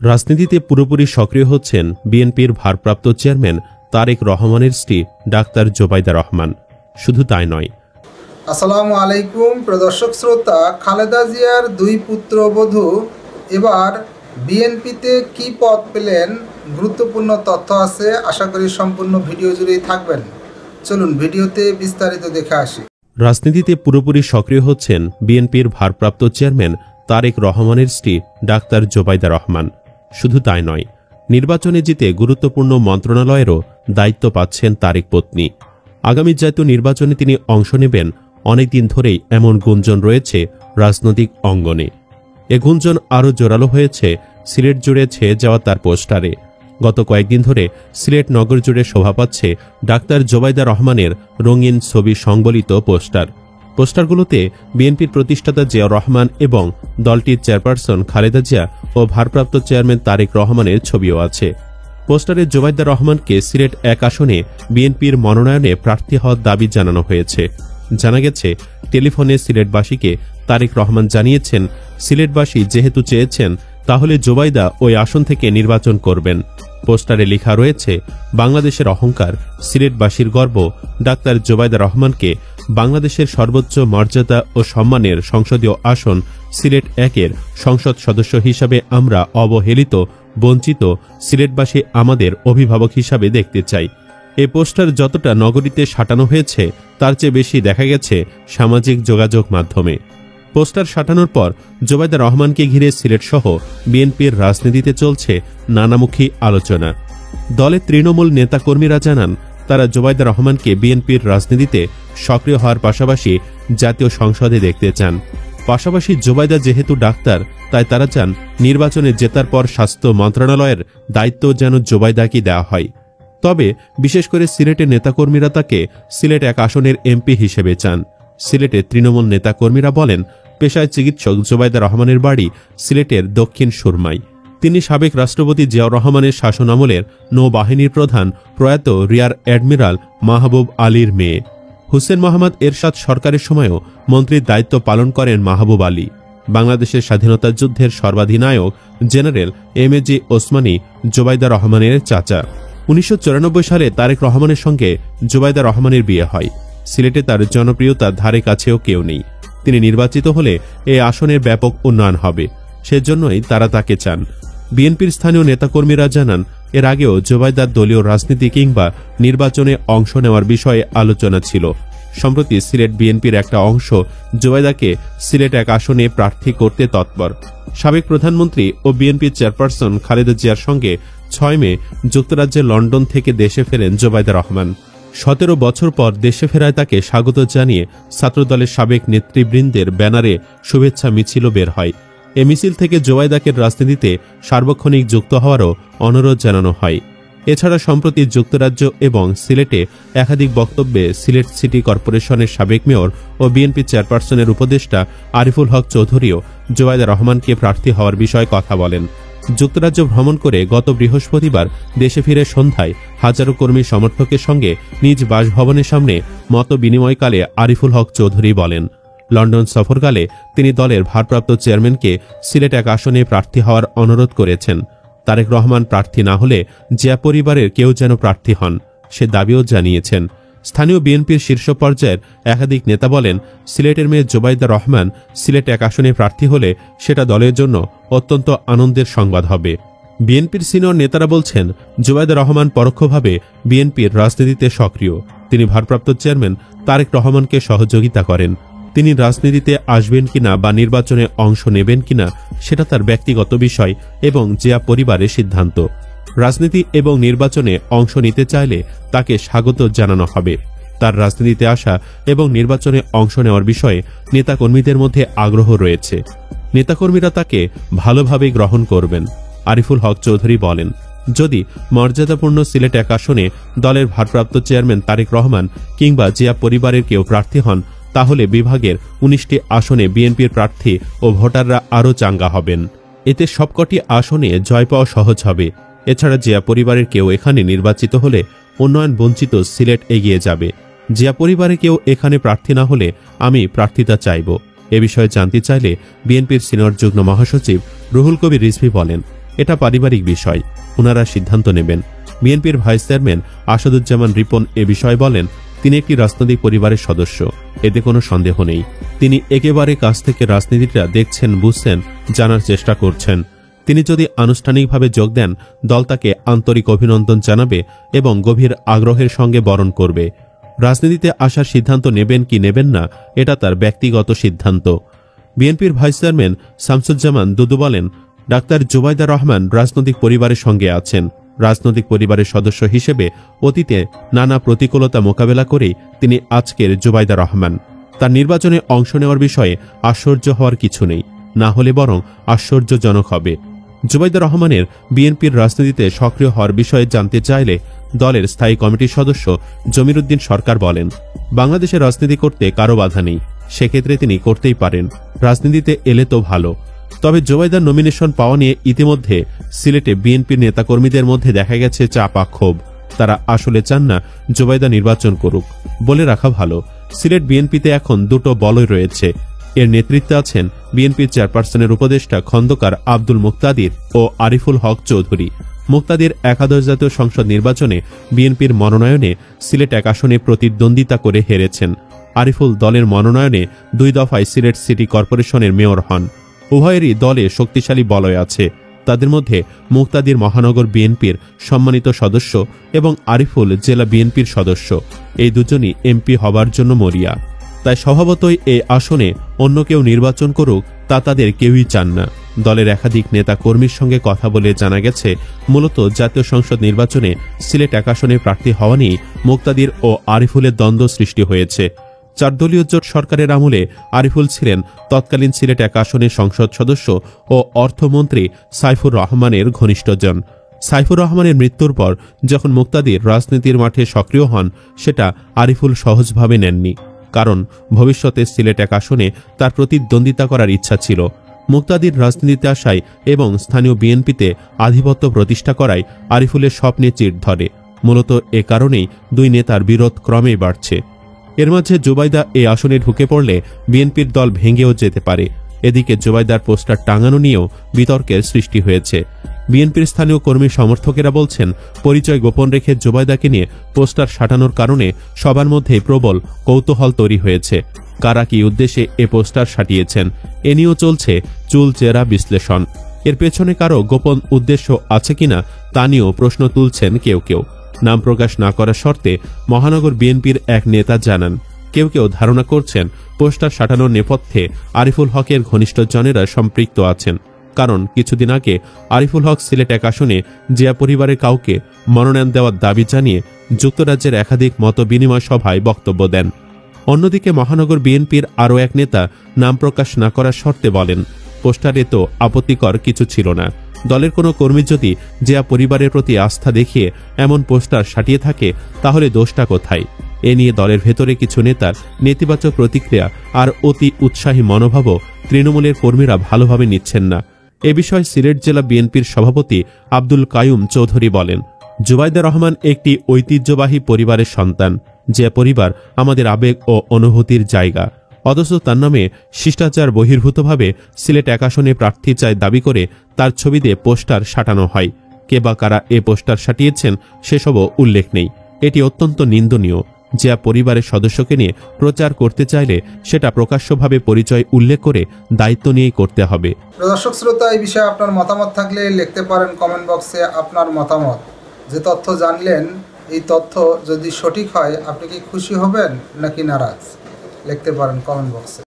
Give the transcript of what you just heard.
রাজনীতিতে পুরোপুরি সক্রিয় হচ্ছেন বিএনপির ভারপ্রাপ্ত চেয়ারম্যান তারেক রহমানের স্ত্রী ডাক্তার জোবাইদা রহমান। শুধু তাই নয়, আসসালামু আলাইকুম প্রদর্শক শ্রোতা, খালেদা জিয়ার দুই পুত্রবধূ এবার বিএনপিতে কি পদ পেলেন, গুরুত্বপূর্ণ তথ্য আছে। আশা করি সম্পূর্ণ ভিডিও জুড়েই থাকবেন। চলুন ভিডিওতে বিস্তারিত দেখে আসি। রাজনীতিতে পুরোপুরি সক্রিয় হচ্ছেন বিএনপির ভারপ্রাপ্ত চেয়ারম্যান তারেক রহমানের স্ত্রী ডাক্তার জোবাইদা রহমান। শুধু তাই নয়, নির্বাচনে জিতে গুরুত্বপূর্ণ মন্ত্রণালয়েরও দায়িত্ব পাচ্ছেন তারেক পত্নী। আগামী জাতীয় নির্বাচনে তিনি অংশ নেবেন অনেকদিন ধরেই এমন গুঞ্জন রয়েছে রাজনৈতিক অঙ্গনে। এ গুঞ্জন আরও জোরালো হয়েছে সিলেট জুড়ে ছেয়ে যাওয়া তার পোস্টারে। গত কয়েকদিন ধরে সিলেট নগর জুড়ে শোভা পাচ্ছে ডাক্তার জোবাইদা রহমানের রঙিন ছবি সংবলিত পোস্টারগুলোতে বিএনপির প্রতিষ্ঠাতা জিয়াউর রহমান এবং দলটির চেয়ারপারসন খালেদা জিয়া ও ভারপ্রাপ্ত চেয়ারম্যান তারেক রহমানের ছবিও আছে। পোস্টারে জোবাইদা রহমানকে সিলেট 1 আসনে বিএনপির মনোনয়নে প্রার্থী হওয়ার দাবি জানানো হয়েছে। জানা গেছে, টেলিফোনে সিলেটবাসীকে তারেক রহমান জানিয়েছেন, সিলেটবাসী যেহেতু চেয়েছেন তাহলে জোবাইদা ওই আসন থেকে নির্বাচন করবেন। পোস্টারে লেখা রয়েছে, বাংলাদেশের অহংকার, সিলেটবাসীর গর্ব, ডাক্তার জোবাইদা রহমানকে বাংলাদেশের সর্বোচ্চ মর্যাদা ও সম্মানের সংসদীয় আসন সিলেট 1-এর সংসদ সদস্য হিসাবে আমরা অবহেলিত, বঞ্চিত সিলেটবাসী আমাদের অভিভাবক হিসাবে দেখতে চাই। এই পোস্টার যতটা নগরীতে সাঁটানো হয়েছে তার চেয়ে বেশি দেখা গেছে সামাজিক যোগাযোগ মাধ্যমে। পোস্টার সাঁটানোর পর জোবাইদা রহমানকে ঘিরে সিলেটসহ বিএনপির রাজনীতিতে চলছে নানামুখী আলোচনা। দলের তৃণমূল নেতাকর্মীরা জানান, তারা জোবাইদা রহমানকে বিএনপির রাজনীতিতে সক্রিয় হওয়ার পাশাপাশি জাতীয় সংসদে দেখতে চান। পাশাপাশি জোবাইদা যেহেতু ডাক্তার, তাই তারা চান নির্বাচনে জেতার পর স্বাস্থ্য মন্ত্রণালয়ের দায়িত্ব যেন জোবাইদাকে দেওয়া হয়। তবে বিশেষ করে সিলেটের নেতাকর্মীরা তাকে সিলেট 1 আসনের এমপি হিসেবে চান। সিলেটের তৃণমূল নেতাকর্মীরা বলেন, পেশায় চিকিৎসক জোবাইদা রহমানের বাড়ি সিলেটের দক্ষিণ সুরমায়। তিনি সাবেক রাষ্ট্রপতি জিয়াউর রহমানের শাসনামলের নৌবাহিনীর প্রধান প্রয়াত রিয়ার অ্যাডমিরাল মাহবুব আলীর মেয়ে। হুসেন মোহাম্মদ এরশাদ সরকারের সময়ও মন্ত্রীর দায়িত্ব পালন করেন মাহবুব আলী। বাংলাদেশের স্বাধীনতা যুদ্ধের সর্বাধিনায়ক জেনারেল এম.এ.জি. ওসমানী জোবাইদা রহমানের চাচা। 1994 সালে তারেক রহমানের সঙ্গে জোবাইদা রহমানের বিয়ে হয়। সিলেটে তার জনপ্রিয়তার ধারে কাছেও কেউ নেই। তিনি নির্বাচিত হলে এই আসনের ব্যাপক উন্নয়ন হবে, সেজন্যই তারা তাকে চান। বিএনপির স্থানীয় নেতাকর্মীরা জানান, এর আগেও জোবাইদার দলীয় রাজনীতি কিংবা নির্বাচনে অংশ নেওয়ার বিষয়ে আলোচনা ছিল। সম্প্রতি সিলেট বিএনপির একটা অংশ জোবাইদাকে সিলেট 1 আসনে প্রার্থী করতে তৎপর। সাবেক প্রধানমন্ত্রী ও বিএনপির চেয়ারপারসন খালেদা জিয়ার সঙ্গে 6 মে যুক্তরাজ্যের লন্ডন থেকে দেশে ফেরেন জোবাইদা রহমান। 17 বছর পর দেশে ফেরায় তাকে স্বাগত জানিয়ে ছাত্রদলের সাবেক নেতৃবৃন্দের ব্যানারে শুভেচ্ছা মিছিলও বের হয়। এ মিছিল থেকে জোবাইদাকে রাজনীতিতে সার্বক্ষণিক যুক্ত হওয়ারও অনুরোধ জানানো হয়। এছাড়া সম্প্রতি যুক্তরাজ্য এবং সিলেটে একাধিক বক্তব্যে সিলেট সিটি কর্পোরেশনের সাবেক মেয়র ও বিএনপি চেয়ারপারসনের উপদেষ্টা আরিফুল হক চৌধুরীও জোবাইদা রহমানকে প্রার্থী হওয়ার বিষয়ে কথা বলেন। যুক্তরাজ্য ভ্রমণ করে গত বৃহস্পতিবার দেশে ফিরে সন্ধ্যায় হাজারো কর্মী সমর্থকের সঙ্গে নিজ বাসভবনের সামনে মত বিনিময়কালে আরিফুল হক চৌধুরী বলেন, লন্ডন সফরকালে তিনি দলের ভারপ্রাপ্ত চেয়ারম্যানকে সিলেট 1 আসনে প্রার্থী হওয়ার অনুরোধ করেছেন। তারেক রহমান প্রার্থী না হলে জিয়া পরিবারের কেউ যেন প্রার্থী হন, সে দাবিও জানিয়েছেন। স্থানীয় বিএনপির শীর্ষ পর্যায়ের একাধিক নেতা বলেন, সিলেটের মেয়ে জোবাইদা রহমান সিলেট 1 আসনে প্রার্থী হলে সেটা দলের জন্য অত্যন্ত আনন্দের সংবাদ হবে। বিএনপির সিনিয়র নেতারা বলছেন, জোবাইদা রহমান পরোক্ষভাবে বিএনপির রাজনীতিতে সক্রিয়। তিনি ভারপ্রাপ্ত চেয়ারম্যান তারেক রহমানকে সহযোগিতা করেন। তিনি রাজনীতিতে আসবেন কিনা বা নির্বাচনে অংশ নেবেন কিনা সেটা তার ব্যক্তিগত বিষয় এবং জিয়া পরিবারের সিদ্ধান্ত। রাজনীতি এবং নির্বাচনে অংশ নিতে চাইলে তাকে স্বাগত জানানো হবে। তার রাজনীতিতে আসা এবং নির্বাচনে অংশ নেওয়ার বিষয়ে নেতাকর্মীদের মধ্যে আগ্রহ রয়েছে। নেতাকর্মীরা তাকে ভালোভাবে গ্রহণ করবেন। আরিফুল হক চৌধুরী বলেন, যদি মর্যাদাপূর্ণ সিলেট 1 আসনে দলের ভারপ্রাপ্ত চেয়ারম্যান তারেক রহমান কিংবা জিয়া পরিবারের কেউ প্রার্থী হন, তাহলে বিভাগের 19টি আসনে বিএনপির প্রার্থী ও ভোটাররা আরও চাঙ্গা হবেন। এতে সবকটি আসনে জয় পাওয়া সহজ হবে। এছাড়া জিয়া পরিবারের কেউ এখানে নির্বাচিত হলে উন্নয়ন বঞ্চিত সিলেট এগিয়ে যাবে। জিয়া পরিবারে কেউ এখানে প্রার্থী না হলে আমি প্রার্থিতা চাইব। এ বিষয়ে জানতে চাইলে বিএনপির সিনিয়র যুগ্ম মহাসচিব রুহুল কবির রিজভী বলেন, এটা পারিবারিক বিষয়, ওনারা সিদ্ধান্ত নেবেন। বিএনপির ভাইস চেয়ারম্যান আসাদুজ্জামান রিপন এ বিষয়ে বলেন, তিনি একটি রাজনৈতিক পরিবারের সদস্য, এতে কোনো সন্দেহ নেই। তিনি একেবারে কাছ থেকে রাজনীতিটা দেখছেন, বুঝছেন, জানার চেষ্টা করছেন। তিনি যদি আনুষ্ঠানিকভাবে যোগ দেন, দল তাকে আন্তরিক অভিনন্দন জানাবে এবং গভীর আগ্রহের সঙ্গে বরণ করবে। রাজনীতিতে আসার সিদ্ধান্ত নেবেন কি নেবেন না, এটা তার ব্যক্তিগত সিদ্ধান্ত। বিএনপির ভাইস চেয়ারম্যান শামসুজ্জামান দুদু বলেন, ডাক্তার জুবাইদা রহমান রাজনৈতিক পরিবারের সঙ্গে আছেন। রাজনৈতিক পরিবারের সদস্য হিসেবে অতীতে নানা প্রতিকূলতা মোকাবেলা করেই তিনি আজকের জুবাইদা রহমান। তার নির্বাচনে অংশ নেওয়ার বিষয়ে আশ্চর্য হওয়ার কিছু নেই, না হলে বরং আশ্চর্যজনক হবে। জুবাইদা রহমানের বিএনপির রাজনীতিতে সক্রিয় হওয়ার বিষয়ে জানতে চাইলে দলের স্থায়ী কমিটির সদস্য জমির উদ্দিন সরকার বলেন, বাংলাদেশে রাজনীতি করতে কারো বাধা নেই, সেক্ষেত্রে তিনি করতেই পারেন, রাজনীতিতে এলে তো ভালো। তবে জুবাইদার নমিনেশন পাওয়া নিয়ে ইতিমধ্যে সিলেটে বিএনপির নেতাকর্মীদের মধ্যে দেখা গেছে চাপা ক্ষোভ। তারা আসলে চান না জুবাইদা নির্বাচন করুক। বলে রাখা ভালো, সিলেট বিএনপিতে এখন দুটো বলয় রয়েছে। এর নেতৃত্বে আছেন বিএনপির চেয়ারপারসনের উপদেষ্টা খন্দকার আব্দুল মুক্তাদির ও আরিফুল হক চৌধুরী। মুক্তাদির একাদশ জাতীয় সংসদ নির্বাচনে বিএনপির মনোনয়নে সিলেট 1 আসনে প্রতিদ্বন্দ্বিতা করে হেরেছেন। আরিফুল দলের মনোনয়নে 2 দফায় সিলেট সিটি কর্পোরেশনের মেয়র হন। উভয়েরই দলে শক্তিশালী বলয় আছে। তাদের মধ্যে মুক্তাদির মহানগর বিএনপির সম্মানিত সদস্য এবং আরিফুল জেলা বিএনপির সদস্য। এই দুজনই এমপি হবার জন্য মরিয়া। তাই স্বভাবতই এই আসনে অন্য কেউ নির্বাচন করুক তা তাদের কেউই চান না। দলের একাধিক নেতা কর্মীর সঙ্গে কথা বলে জানা গেছে, মূলত জাতীয় সংসদ নির্বাচনে সিলেট 1 আসনে প্রার্থী হওয়া নিয়ে মুক্তাদির ও আরিফুলের দ্বন্দ্ব সৃষ্টি হয়েছে। 4 দলীয় জোট সরকারের আমলে আরিফুল ছিলেন তৎকালীন সিলেট 1 আসনের সংসদ সদস্য ও অর্থমন্ত্রী সাইফুর রহমানের ঘনিষ্ঠজন। সাইফুর রহমানের মৃত্যুর পর যখন মুক্তাদির রাজনীতির মাঠে সক্রিয় হন, সেটা আরিফুল সহজভাবে নেননি, কারণ ভবিষ্যতে সিলেট 1 আসনে তার প্রতিদ্বন্দ্বিতা করার ইচ্ছা ছিল। মুক্তাদির রাজনীতিতে আসায় এবং স্থানীয় বিএনপিতে আধিপত্য প্রতিষ্ঠা করায় আরিফুলের স্বপ্নে চির ধরে। মূলত এ কারণেই 2 নেতার বিরোধ ক্রমেই বাড়ছে। এর মাঝে জুবাইদা এই আসনে ঢুকে পড়লে বিএনপির দল ভেঙেও যেতে পারে। এদিকে জুবাইদার পোস্টার টাঙানো নিয়েও বিতর্কের সৃষ্টি হয়েছে। বিএনপির স্থানীয় কর্মী সমর্থকেরা বলছেন, পরিচয় গোপন রেখে জুবাইদাকে নিয়ে পোস্টার সাটানোর কারণে সবার মধ্যেই প্রবল কৌতূহল তৈরি হয়েছে। কারা কি উদ্দেশ্যে এ পোস্টার সাটিয়েছেন, এ নিয়েও চলছে চুলচেরা বিশ্লেষণ। এর পেছনে কারো গোপন উদ্দেশ্য আছে কিনা তা নিয়েও প্রশ্ন তুলছেন কেউ কেউ। নাম প্রকাশ না করার শর্তে মহানগর বিএনপির এক নেতা জানান, কেউ কেউ ধারণা করছেন পোস্টার সাটানোর নেপথ্যে আরিফুল হকের ঘনিষ্ঠজনেরা সম্পৃক্ত আছেন। কারণ কিছুদিন আগে আরিফুল হক সিলেট 1 আসনে জিয়া পরিবারের কাউকে মনোনয়ন দেওয়ার দাবি জানিয়ে যুক্তরাজ্যের একাধিক মত বিনিময় সভায় বক্তব্য দেন। অন্যদিকে মহানগর বিএনপির আরও এক নেতা নাম প্রকাশ না করার শর্তে বলেন, পোস্টারে তো আপত্তিকর কিছু ছিল না। দলের কোনো কর্মী যদি জিয়া পরিবারের প্রতি আস্থা দেখিয়ে এমন পোস্টার সাটিয়ে থাকে, তাহলে দোষটা কোথায়? এ নিয়ে দলের ভেতরে কিছু নেতার নেতিবাচক প্রতিক্রিয়া আর অতি উৎসাহী মনোভাবও তৃণমূলের কর্মীরা ভালোভাবে নিচ্ছেন না। এ বিষয়ে সিলেট জেলা বিএনপির সভাপতি আব্দুল কায়ুম চৌধুরী বলেন, জুবাইদা রহমান একটি ঐতিহ্যবাহী পরিবারের সন্তান। যে পরিবার আমাদের আবেগ ও অনুভূতির জায়গা, অথচ তার নামে শিষ্টাচার বহির্ভূতভাবে সিলেট 1 আসনে প্রার্থী চায় দাবি করে তার ছবি দিয়ে পোস্টার সাটানো হয়। কে বা কারা এ পোস্টার সাটিয়েছেন সেসবও উল্লেখ নেই। এটি অত্যন্ত নিন্দনীয়। যে পরিবারের সদস্যকে নিয়ে প্রচার করতে চাইলে সেটা প্রকাশ্যভাবে পরিচয় উল্লেখ করে দায়িত্ব নিয়েই করতে হবে। দর্শক শ্রোতা, এই বিষয়ে আপনার মতামত থাকলে লিখতে পারেন কমেন্ট বক্সে আপনার মতামত। যে তথ্য জানলেন, এই তথ্য যদি সঠিক হয় আপনি কি খুশি হবেন নাকি নারাজ? লিখতে পারেন কমেন্ট বক্সে।